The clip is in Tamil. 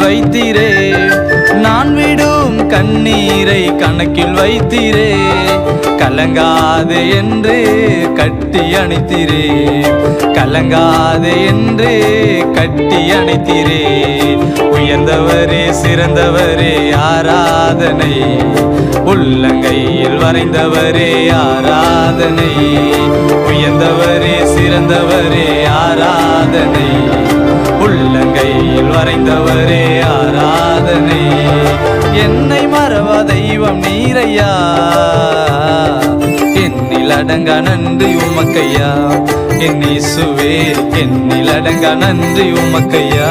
வைத்தீரே, நான் விடும் கண்ணீரை கணக்கில் வைத்தீரே, கலங்காதே என்று கட்டி அணைத்தீரே, கலங்காதே என்று கட்டி அணைத்தீரே. உயர்ந்தவரே சிறந்தவரே ஆராதனை, உள்ளங்கையில் வரைந்தவரே ஆராதனை. உயர்ந்தவரே சிறந்தவரே ஆராதனை, உள்ளங்கையில் வரைந்தவரே ஆராதனை. என்னை மறவா தெய்வம் நீரையா, என்னில் அடங்கா நன்றி உமக்கையா. என் இயேசுவே என்னில் அடங்கா நன்றி உமக்கையா.